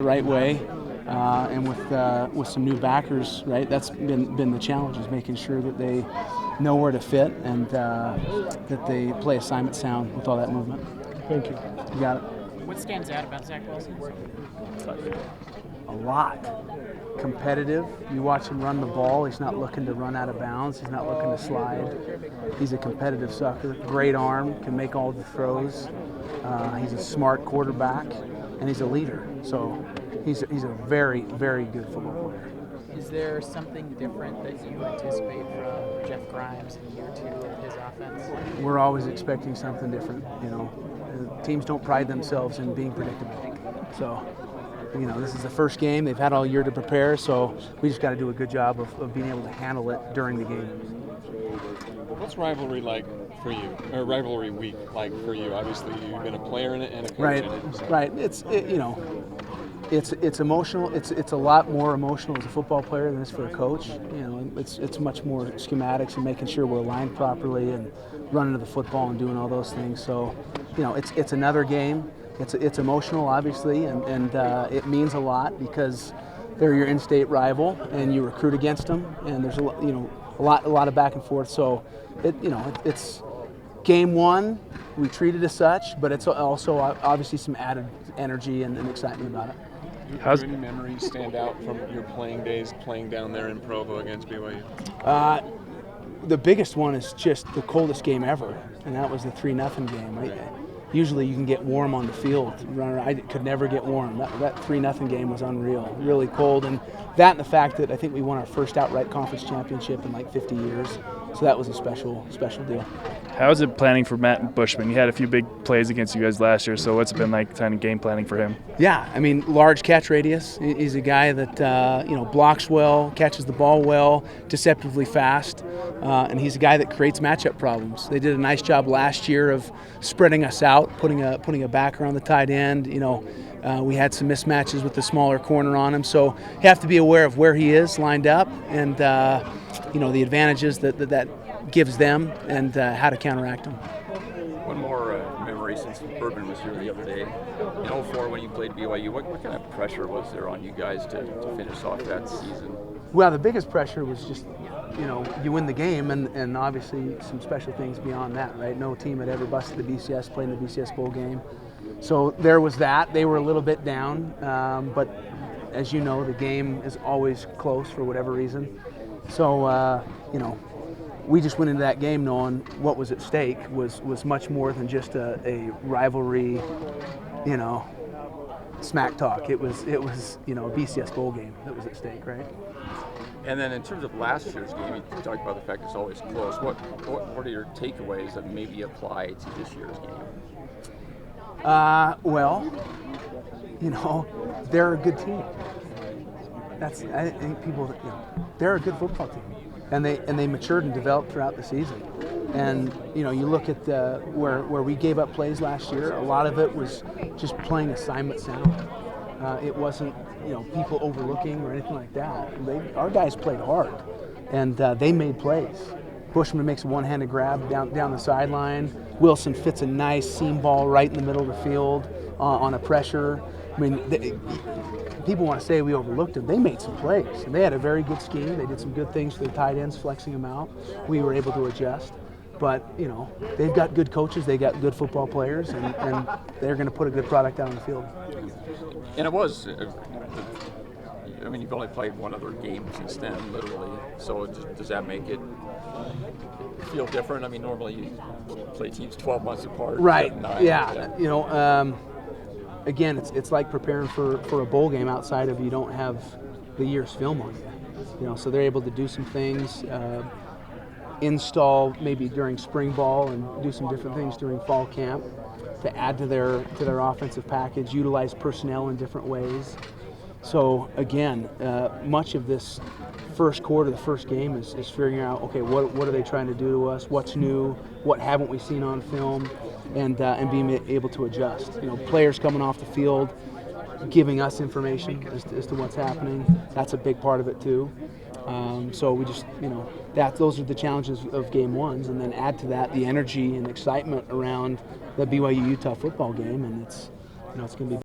the right way, and with some new backers, right? That's been the challenge, is making sure that they know where to fit and that they play assignment sound with all that movement. Thank you. You got it. What stands out about Zach Wilson? A lot. Competitive. You watch him run the ball. He's not looking to run out of bounds. He's not looking to slide. He's a competitive sucker. Great arm. Can make all the throws. He's a smart quarterback, and he's a leader. So he's a very, very good football player. Is there something different that you anticipate from Jeff Grimes in year 2 of his offense? We're always expecting something different. You know, teams don't pride themselves in being predictable. So, you know, this is the first game. They've had all year to prepare, so we just got to do a good job of being able to handle it during the game. What's rivalry like for you, or rivalry week like for you? Obviously, you've been a player in it and a coach in it. So. Right. It's emotional. It's a lot more emotional as a football player than it is for a coach. You know, it's much more schematics and making sure we're aligned properly and running to the football and doing all those things. So, you know, it's another game. It's emotional, obviously, and it means a lot because they're your in-state rival and you recruit against them, and there's a lot of back and forth. So, it's game one. We treat it as such, but it's also obviously some added energy and excitement about it. Do any memories stand out from your playing days, playing down there in Provo against BYU? The biggest one is just the coldest game ever, and that was the 3-0 game. Right? Usually you can get warm on the field. I could never get warm. That 3-0 game was unreal, really cold. And that and the fact that I think we won our first outright conference championship in like 50 years. So that was a special deal. How is it planning for Matt Bushman? He had a few big plays against you guys last year, so what's it been like kind of game planning for him? Yeah, I mean, large catch radius. He's a guy that blocks well, catches the ball well, deceptively fast, and he's a guy that creates matchup problems. They did a nice job last year of spreading us out, putting a backer on the tight end. We had some mismatches with the smaller corner on him, so you have to be aware of where he is lined up and the advantages that gives them and how to counteract them. One more memory since Urban was here the other day. In 2004 when you played BYU, what kind of pressure was there on you guys to finish off that season? Well, the biggest pressure was just, you win the game and obviously some special things beyond that, right? No team had ever busted the BCS, playing the BCS bowl game. So there was that. They were a little bit down, but as you know, the game is always close for whatever reason. So, we just went into that game knowing what was at stake was much more than just a rivalry, smack talk. It was a BCS bowl game that was at stake, right? And then in terms of last year's game, you talked about the fact it's always close. What are your takeaways that maybe apply to this year's game? They're a good team. I think people, they're a good football team, and they matured and developed throughout the season. And you look at where we gave up plays last year. A lot of it was just playing assignment sound. It wasn't people overlooking or anything like that. Our guys played hard, and they made plays. Bushman makes a one-handed grab down the sideline. Wilson fits a nice seam ball right in the middle of the field on a pressure. I mean, people want to say we overlooked them. They made some plays, and they had a very good scheme. They did some good things for the tight ends, flexing them out. We were able to adjust. But, they've got good coaches. They got good football players, and they're going to put a good product out on the field. And it was, you've only played one other game since then, literally. So does that make it feel different? I mean, normally you play teams 12 months apart. Right, 9, yeah. Again, it's like preparing for a bowl game outside of you don't have the year's film on you. So they're able to do some things, install maybe during spring ball and do some different things during fall camp to add to their offensive package, utilize personnel in different ways. So again, much of this first quarter, the first game is figuring out, okay, what are they trying to do to us? What's new? What haven't we seen on film? And being able to adjust. Players coming off the field, giving us information as to what's happening. That's a big part of it too. So we just, those are the challenges of game ones, and then add to that the energy and excitement around the BYU Utah football game, and it's going to be